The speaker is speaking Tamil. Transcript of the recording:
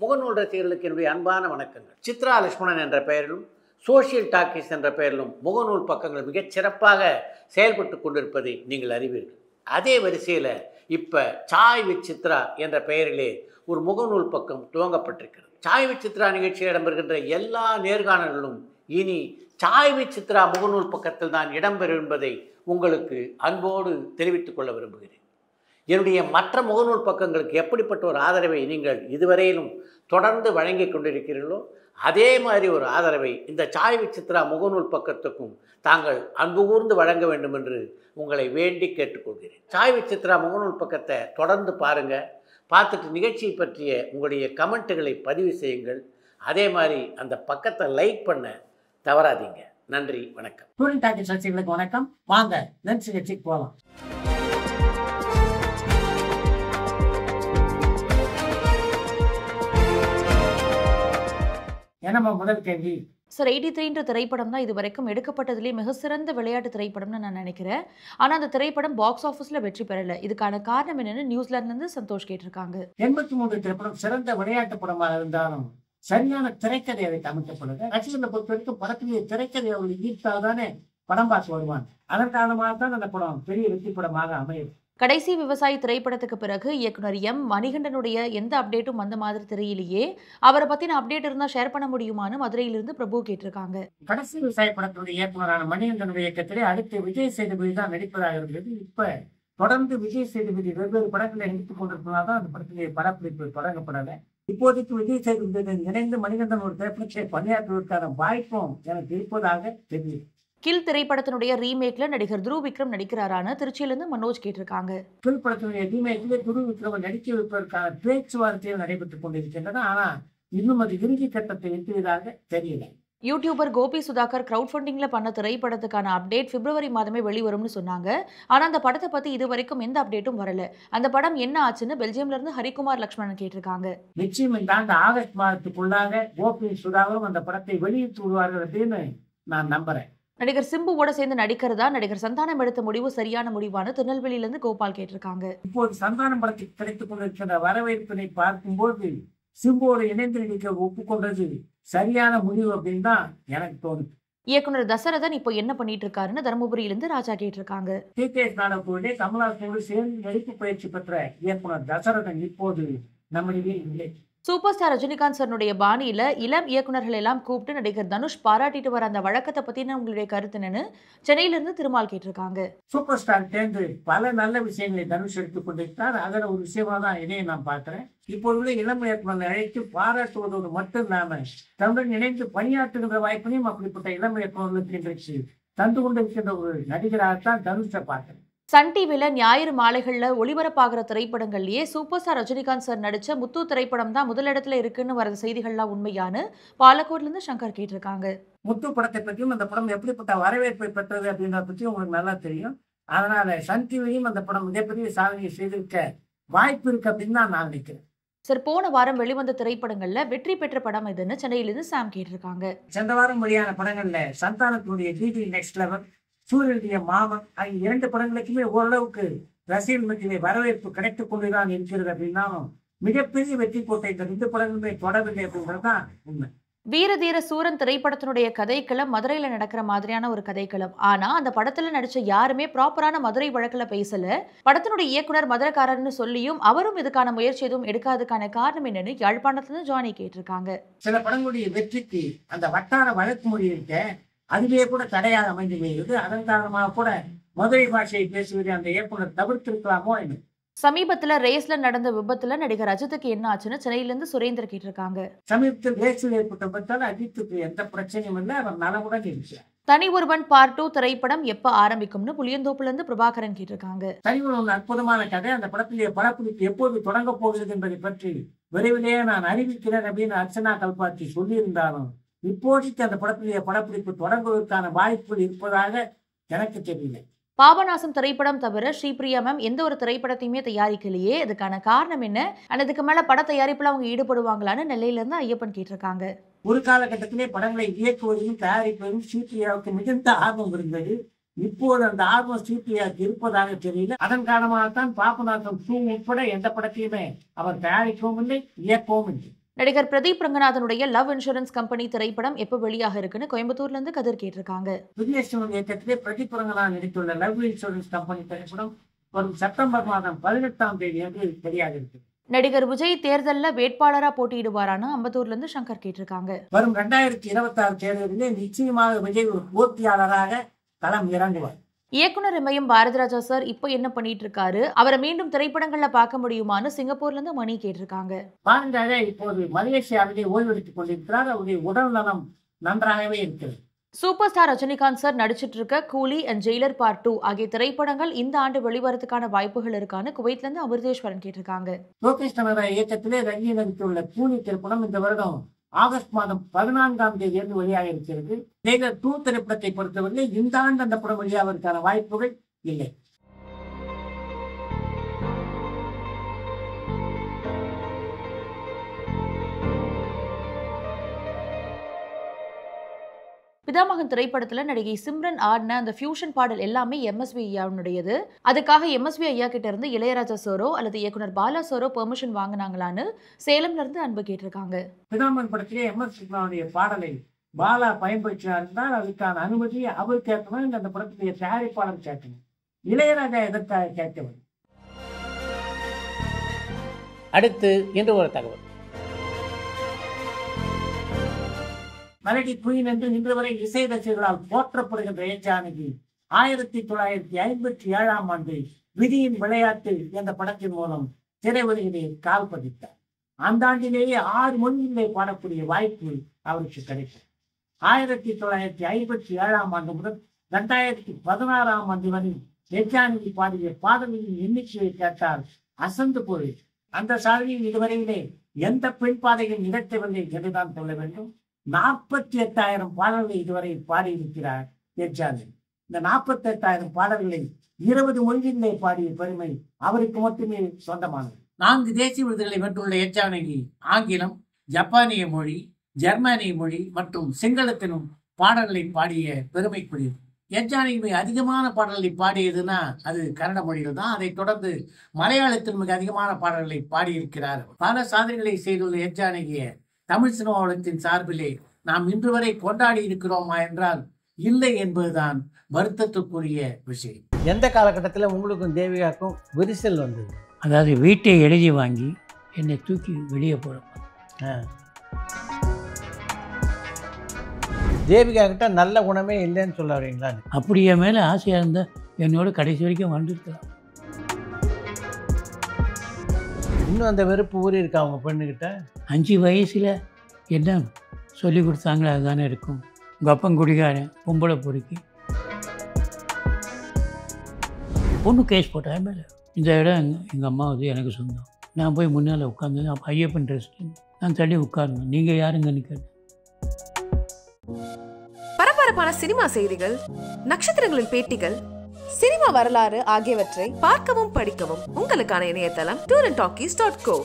முகநூல் ரசிகர்களுக்கு என்னுடைய அன்பான வணக்கங்கள். சித்ரா லட்சுமணன் என்ற பெயரிலும் சோஷியல் டாக்கீஸ் என்ற பெயரிலும் முகநூல் பக்கங்கள் மிகச் சிறப்பாக செயல்பட்டு கொண்டிருப்பதை நீங்கள் அறிவீர்கள். அதே வரிசையில் இப்போ சாய் வித் சித்ரா என்ற பெயரிலே ஒரு முகநூல் பக்கம் துவங்கப்பட்டிருக்கிறது. சாய் வித் சித்ரா நிகழ்ச்சியில் இடம்பெறுகின்ற எல்லா நேர்காணல்களும் இனி சாய் வித் சித்ரா முகநூல் பக்கத்தில் தான் இடம்பெறும் என்பதை உங்களுக்கு அன்போடு தெரிவித்துக் கொள்ள விரும்புகிறேன். என்னுடைய மற்ற முகநூல் பக்கங்களுக்கு எப்படிப்பட்ட ஒரு ஆதரவை நீங்கள் இதுவரையிலும் தொடர்ந்து வழங்கி கொண்டிருக்கிறீர்களோ அதே மாதிரி ஒரு ஆதரவை இந்த சாய் வித் சித்ரா முகநூல் பக்கத்துக்கும் தாங்கள் அன்பு கூர்ந்து வழங்க வேண்டும் என்று உங்களை வேண்டி கேட்டுக்கொள்கிறேன். சாய் வித் சித்ரா முகநூல் பக்கத்தை தொடர்ந்து பாருங்கள். பார்த்துட்டு நிகழ்ச்சியை பற்றிய உங்களுடைய கமெண்ட்டுகளை பதிவு செய்யுங்கள். அதே மாதிரி அந்த பக்கத்தை லைக் பண்ண தவறாதீங்க. நன்றி, வணக்கம். டூரிங் டாக்கீஸ் ரசிகர்களுக்கு வணக்கம். வாங்க லென்ஸ் நிகழ்ச்சிக்கு போகலாம். என்னம்மா முதல் கேள்வி? சார், 83 திரைப்படம் தான் இது வரைக்கும் எடுக்கப்பட்டதுலேயே மிக சிறந்த விளையாட்டு திரைப்படம்னு நான் நினைக்கிறேன். ஆனால் அந்த திரைப்படம் பாக்ஸ் ஆஃபீஸில் வெற்றி பெறலை. இதுக்கான காரணம் என்னன்னு நியூசிலாந்துலேருந்து சந்தோஷ் கேட்டிருக்காங்க. 83 திரைப்படம் சிறந்த விளையாட்டு படமாக இருந்தாலும் சரியான திரைக்கதை அதை அமைக்கப்படல. ரசிகர்களை பொறுத்த வரைக்கும் படத்திலேயே திரைக்கதை அவர்கள் ஈர்த்தால்தானே படம் பார்த்து வருவாங்க. அதன் காரணமாக தான் அந்த படம் பெரிய வெற்றி படமாக அமையும். கடைசி விவசாயி திரைப்படத்துக்கு பிறகு இயக்குனர் எம் மணிகண்டனுடைய எந்த அப்டேட்டும் அந்த மாதிரி தெரியலையே. அவரை பற்றின அப்டேட் இருந்தால் ஷேர் பண்ண முடியுமான்னு மதுரையிலிருந்து பிரபு கேட்டிருக்காங்க. கடைசி விவசாய படத்தினுடைய இயக்குனரான மணிகண்டனுடைய இயக்கத்திலே அடுத்து விஜய் சேதுபதி தான் நடிப்பதாக இருந்தது. இப்ப தொடர்ந்து விஜய் சேதுபதி வெவ்வேறு படங்களை நடித்துக் கொண்டிருப்பதால்தான் அந்த படத்திலே படப்பிடிப்பு தொடங்கப்படலை. இப்போதைக்கு விஜய் சேதுபதி இணைந்து மணிகண்டன் ஒரு திரைப்படத்தை பணியாற்றுவதற்கான வாய்ப்பும் எனக்கு இருப்பதாக தெரியும். கில் திரைப்படத்தினுடைய ரீமேக்ல நடிகர் துருவ் விக்ரம் நடிக்கிறாரான்னு திருச்சியிலிருந்து மனோஜ் கேட்டிருக்காங்க. கில் படத்தினுடைய ரீமேக்ல துருவ் விக்ரம் நடிக்க வைப்பதற்கான பேச்சுவார்த்தைகள் நடைபெற்றுக் கொண்டிருக்கின்றன. ஆனா இன்னும் அது இறுதி கட்டத்தை எட்டுவதாக தெரியல. யூடியூபர் கோபி சுதாகர் கிரவுட் ஃபண்டிங்ல பண்ண திரைப்படத்துக்கான அப்டேட் பிப்ரவரி மாதமே வெளிவரும்னு சொன்னாங்க. ஆனா அந்த படத்தை பத்தி இது வரைக்கும் எந்த அப்டேட்டும் வரல. அந்த படம் என்ன ஆச்சுன்னு பெல்ஜியம்ல இருந்து ஹரிகுமார் லட்சுமணன் கேட்டிருக்காங்க. நிச்சயம் இந்த ஆண்டு ஆகஸ்ட் மாதத்துக்குள்ளாக கோபி சுதாகரும் அந்த படத்தை வெளியிட்டு விடுவார்கள் அப்படின்னு நான் நம்புறேன். நடிகர் சிம்புவோட சேர்ந்து நடிக்கிறதா நடிகர் சந்தானம் எடுத்த முடிவு சரியான முடிவான திருநெல்வேலியிலிருந்து கோபால் கேட்டிருக்காங்க. இப்போது சந்தானம் படத்துக்கு கிடைத்துக் கொண்டிருக்கிற வரவேற்பினை பார்க்கும்போது சிம்புவோடு இணைந்து நடிக்க ஒப்புக்கொண்டது சரியான முடிவு அப்படின்னு தான் எனக்கு தோணுது. இயக்குனர் தசரதன் இப்போ என்ன பண்ணிட்டு இருக்காருன்னு தருமபுரியிலிருந்து ராஜா கேட்டிருக்காங்க. டிகேஎஸ் நாடகத்தோடு கமலாசனோடு சேர்ந்து நடிப்பு பயிற்சி பெற்ற இயக்குனர் தசரதன் இப்போது நம்மிடையே இல்லை. சூப்பர் ஸ்டார் ரஜினிகாந்த் சாருடைய பாணியில இளம் இயக்குநர்கள் எல்லாம் கூப்பிட்டு நடிகர் தனுஷ் பாராட்டிட்டு வர அந்த வழக்கத்தை பத்தின உங்களுடைய கருத்து என்னன்னு சென்னையிலிருந்து திருமால் கேட்டிருக்காங்க. சூப்பர் ஸ்டார் சேர்ந்து பல நல்ல விஷயங்களை தனுஷ் எடுத்துக் கொண்டிருக்கிறார். அதில் ஒரு விஷயமா தான் இதையும் நான் பார்க்கிறேன். இப்போது இளம் இயக்குநர்களை அழைத்து பாராட்டுவதோடு மட்டும் இல்லாம தன்னுடன் இணைந்து பணியாற்றுகின்ற வாய்ப்பினையும் அப்படிப்பட்ட இளம் இயக்குநர்களுக்கு இன்றைக்கு தந்து கொண்டிருக்கின்ற ஒரு நடிகராகத்தான் தனுஷை பார்க்கிறேன். சன் டிவில ஞாயிறு மாலைகள்ல ஒளிபரப்பாகிற திரைப்படங்கள்லயே சூப்பர் ஸ்டார் ரஜினிகாந்த் சார் நடிச்ச முத்து திரைப்படம் தான் முதலிடத்துல இருக்குன்னு வர செய்திகள்லாம் உண்மையானு பாலக்கோட்ல இருந்து சங்கர் கேட்டிருக்காங்க. முத்து படத்தை பற்றியும் அந்த படம் எப்படிப்பட்ட வரவேற்பை பெற்றது அப்படின்றத பற்றி உங்களுக்கு நல்லா தெரியும். அதனால சன் டிவியும் அந்த படம் மிகப்பெரிய சாதனையை செய்திருக்க வாய்ப்பு இருக்கு அப்படின்னு தான் நான் நினைக்கிறேன். சார், போன வாரம் வெளிவந்த திரைப்படங்கள்ல வெற்றி பெற்ற படம் எதுன்னு சென்னையிலிருந்து சாம் கேட்டிருக்காங்க. சென்ற வாரம் வெளியான படங்கள்ல சந்தானத்தினுடைய டிடி நெக்ஸ்ட் லெவல், சூரியனுடைய மாமன் ஆகிய 2 படங்களுக்குமே ஓரளவுக்கு ரசிகர்கள் மத்தியிலே வரவேற்பு கிடைத்துக் கொண்டுதான் இருக்கிறது. அப்படின்னாலும் மிகப்பெரிய வெற்றி போட்ட இந்த 2 படங்களுமே தொடரவில்லை அப்படின்றதுதான் உண்மை. வீரதீர சூரன் திரைப்படத்தினுடைய கதைக்களம் மதுரையில நடக்கிற மாதிரியான ஒரு கதைக்களம். ஆனா அந்த படத்துல நடிச்ச யாருமே ப்ராப்பரான மதுரை வழக்குல பேசல. படத்தினுடைய இயக்குனர் மதுரைக்காரர்னு சொல்லியும் அவரும் இதுக்கான முயற்சி எதுவும் எடுக்காததுக்கான காரணம் என்னன்னு யாழ்ப்பாணத்துல ஜானி கேட்டிருக்காங்க. சில படங்களுடைய வெற்றிக்கு அந்த வட்டார வழக்கு மொழி இருக்க அதுவே கூட தடையாக அமைந்து வருகிறது. அதன் காரணமாக கூட மதுரை பாஷையை பேசுவதை அந்த இயக்குனர் தவிர்த்திருக்கலாமோ என்று. சமீபத்துல ரேஸ்ல நடந்த விபத்துல நடிகர் அஜித்துக்கு என்ன ஆச்சுன்னு சென்னையிலிருந்து சுரேந்தர் கேட்டிருக்காங்க. சமீபத்தில் ரேஸில் ஏற்பட்ட விபத்தால் அஜித்துக்கு எந்த பிரச்சனையும் இல்லை, அவர் நலமுடன் இருக்கிறார். தனி ஒருவன் பார்ட் 2 திரைப்படம் எப்ப ஆரம்பிக்கும்னு புளியந்தோப்புல இருந்து பிரபாகரன் கேட்டிருக்காங்க. தனி ஒருவன் அற்புதமான கதை. அந்த படத்திலேயே படப்பிடிப்பு எப்போது தொடங்க போகிறது என்பதை பற்றி விரைவிலேயே நான் அறிவிக்கிறேன் அப்படின்னு அர்ச்சனா கல்பாத்தி சொல்லியிருந்தாலும் இப்போதைக்கு அந்த படத்திலேயே படப்பிடிப்பு தொடங்குவதற்கான வாய்ப்புகள் இருப்பதாக எனக்கு தெரியல. பாபநாசம் திரைப்படம் தவிர ஸ்ரீபிரியா மேம் எந்த ஒரு திரைப்படத்தையுமே தயாரிக்கலையே. இதுக்கான காரணம் என்ன? அதுக்கு மேல பட தயாரிப்புல அவங்க ஈடுபடுவாங்களான்னு நெல்லையில இருந்து ஐயப்பன் கேட்டிருக்காங்க. ஒரு காலகட்டத்திலே படங்களை இயக்குவதும் தயாரிப்பதும் ஸ்ரீபிரியாவுக்கு மிகுந்த ஆர்வம் இருந்தது. இப்போது அந்த ஆர்வம் ஸ்ரீபிரியாவுக்கு இருப்பதாக தெரியல. அதன் காரணமாகத்தான் பாபநாசம் 2 உட்பட எந்த படத்தையுமே அவர் தயாரிக்கவும் இல்லை, இயக்கவும் இல்லை. நடிகர் பிரதீப் ரங்கநாதனுடைய லவ் இன்சூரன்ஸ் கம்பெனி திரைப்படம் எப்போ வெளியாக இருக்குன்னு கோயம்புத்தூர்ல இருந்து கதிர் கேட்டிருக்காங்க. விஜயசிவன் இயக்கத்திலே பிரதீப் ரங்கநாதன் நடித்துள்ள லவ் இன்சூரன்ஸ் கம்பெனி திரைப்படம் வரும் செப்டம்பர் மாதம் 18ஆம் தேதி அன்று வெளியாக இருக்கு. நடிகர் விஜய் தேர்தலில் வேட்பாளரா போட்டியிடுவாரான்னு அம்பத்தூர்ல இருந்து சங்கர் கேட்டிருக்காங்க. வரும் 2026 தேர்தலிலே நிச்சயமாக விஜய் ஒரு போட்டியாளராக களம் இறங்குவார். இயக்குனர் இமயம் பாரதிராஜா சார் இப்போ என்ன பண்ணிட்டு இருக்காரு, அவரை மீண்டும் திரைப்படங்கள்ல பார்க்க முடியுமான்னு சிங்கப்பூர்ல இருந்து மணி கேட்டிருக்காங்க. பாரதிராஜா இப்போது மலேசியாவிலே ஓய்வெடுத்துக் கொண்டிருக்கிறார். அவருடைய உடல் நலம் நன்றாகவே இருக்கிறது. சூப்பர் ஸ்டார் ரஜினிகாந்த் சார் நடிச்சிட்டு இருக்க கூலி அண்ட் ஜெயிலர் பார்ட் 2 ஆகிய திரைப்படங்கள் இந்த ஆண்டு வெளிவரத்துக்கான வாய்ப்புகள் இருக்கான்னு குவைத்ல இருந்து அமிர்தேஸ்வரன் கேட்டிருக்காங்க. லோகேஷ் கனகராஜ் இயக்கத்திலே ரஜினி நடித்துள்ள கூலி திரைப்படம் இந்த வருடம் ஆகஸ்ட் மாதம் 14ஆம் தேதி அன்று வெளியாக இருக்கிறது. ஜெயிலர் 2 திரைப்படத்தை பொறுத்தவரை இந்த ஆண்டு அந்த படம் வெளியாவதற்கான வாய்ப்புகள் இல்லை. பிதாமகன் திரைப்படத்துல நடிகை சிம்ரன் ஆடின அந்த ஃபியூஷன் பாடல் எல்லாமே எம்எஸ்வி ஐயாவுடையது. அதுக்காக எம்எஸ்வி ஐயா கிட்ட இருந்து இளையராஜா சாரோ அல்லது இயக்குனர் பாலா சாரோ பெர்மிஷன் வாங்கினாங்களான்னு சேலம்ல இருந்து அன்பு கேட்டிருக்காங்க. பிதாமகன் படத்திலே எம்எஸ் பாடலை பாலா பயன்படுத்தினார் என்றால் அதுக்கான அனுமதி அவர் கேட்கணும். அந்த படத்துடைய தயாரிப்பாளர் கேட்கணும். இளையராஜா எதற்காக கேட்கவில்லை. அடுத்து இன்று ஒரு தகவல். மெலடி குயின் என்று இன்று வரை இசை ரசிகர்களால் போற்றப்படுகின்ற ஜானகி 1957ஆம் ஆண்டு விதியின் விளையாட்டு என்ற படத்தின் மூலம் திரையுலகிலே கால் பதித்தார். அந்த ஆண்டிலேயே 6 மொழிகளிலே பாடக்கூடிய வாய்ப்பு அவருக்கு கிடைக்கும். 1957ஆம் ஆண்டு முதல் 2016ஆம் ஆண்டு வரை ஜானகி பாடிய பாடல்களின் எண்ணிக்கையை கேட்டால் அசந்து போய் அந்த சாதனையில் இதுவரையிலே எந்த பெண் பாதையில் நிகழ்த்தவில்லை என்றுதான் சொல்ல வேண்டும். 48,000 பாடல்களை இதுவரை பாடியிருக்கிறார் ஜானகி. இந்த 48,000 பாடல்களை 20 மொழிகளிலே பாடிய பெருமை அவருக்கு மட்டுமே சொந்தமானது. 4 தேசிய விருதுகளை வென்றுள்ள ஜானகி ஆங்கிலம், ஜப்பானிய மொழி, ஜெர்மானிய மொழி மற்றும் சிங்களத்திலும் பாடல்களை பாடிய பெருமைக்குரியது. ஜானகி அதிகமான பாடல்களை பாடியதுன்னா அது கன்னட மொழியில் தான். அதை தொடர்ந்து மலையாளத்தில் மிக அதிகமான பாடல்களை பாடியிருக்கிறார். பல சாதனைகளை செய்துள்ள ஜானகிய தமிழ் சினிமா உலகத்தின் சார்பிலே நாம் இன்று வரை கொண்டாடி இருக்கிறோமா என்றால் இல்லை என்பதுதான் வருத்தத்துக்குரிய விஷயம். எந்த காலகட்டத்தில் உங்களுக்கும் தேவிகாக்கும் விரிசல் வந்தது? அதாவது வீட்டை எழுதி வாங்கி என்னை தூக்கி வெளியே போகிறப்ப தேவிகா கிட்ட நல்ல குணமே இல்லைன்னு சொல்ல வரீங்களா? அப்படியே மேலே ஆசையாக இருந்தால் என்னோட கடைசி வரைக்கும் வந்துருக்கலாம். இன்னும் அந்த வெறுப்பு ஊறி இருக்கா அவங்க பெண்ணுக்கிட்ட? 5 வயசில் என்ன சொல்லி கொடுத்தாங்களோ அதுதானே இருக்கும். உங்கள் அப்பன் குடிகாரன், பொம்பளை பொறுக்கி, பொண்ணு கேஸ் போட்டேன் மேலே. இந்த இடம் எங்கள் அம்மாவது எனக்கு சொந்தம். நான் போய் முன்னால் உட்காந்து அப்போ ஐயப்பன் ட்ரெஸ்ட் நான் தள்ளி உட்காரணும். நீங்கள் யாருங்கன்னு கேட்டேன். பரபரப்பான சினிமா செய்திகள், நட்சத்திரங்களின் பேட்டிகள், சினிமா வரலாறு ஆகியவற்றை பார்க்கவும் படிக்கவும் உங்களுக்கான இணையதளம் tourantalkies.co.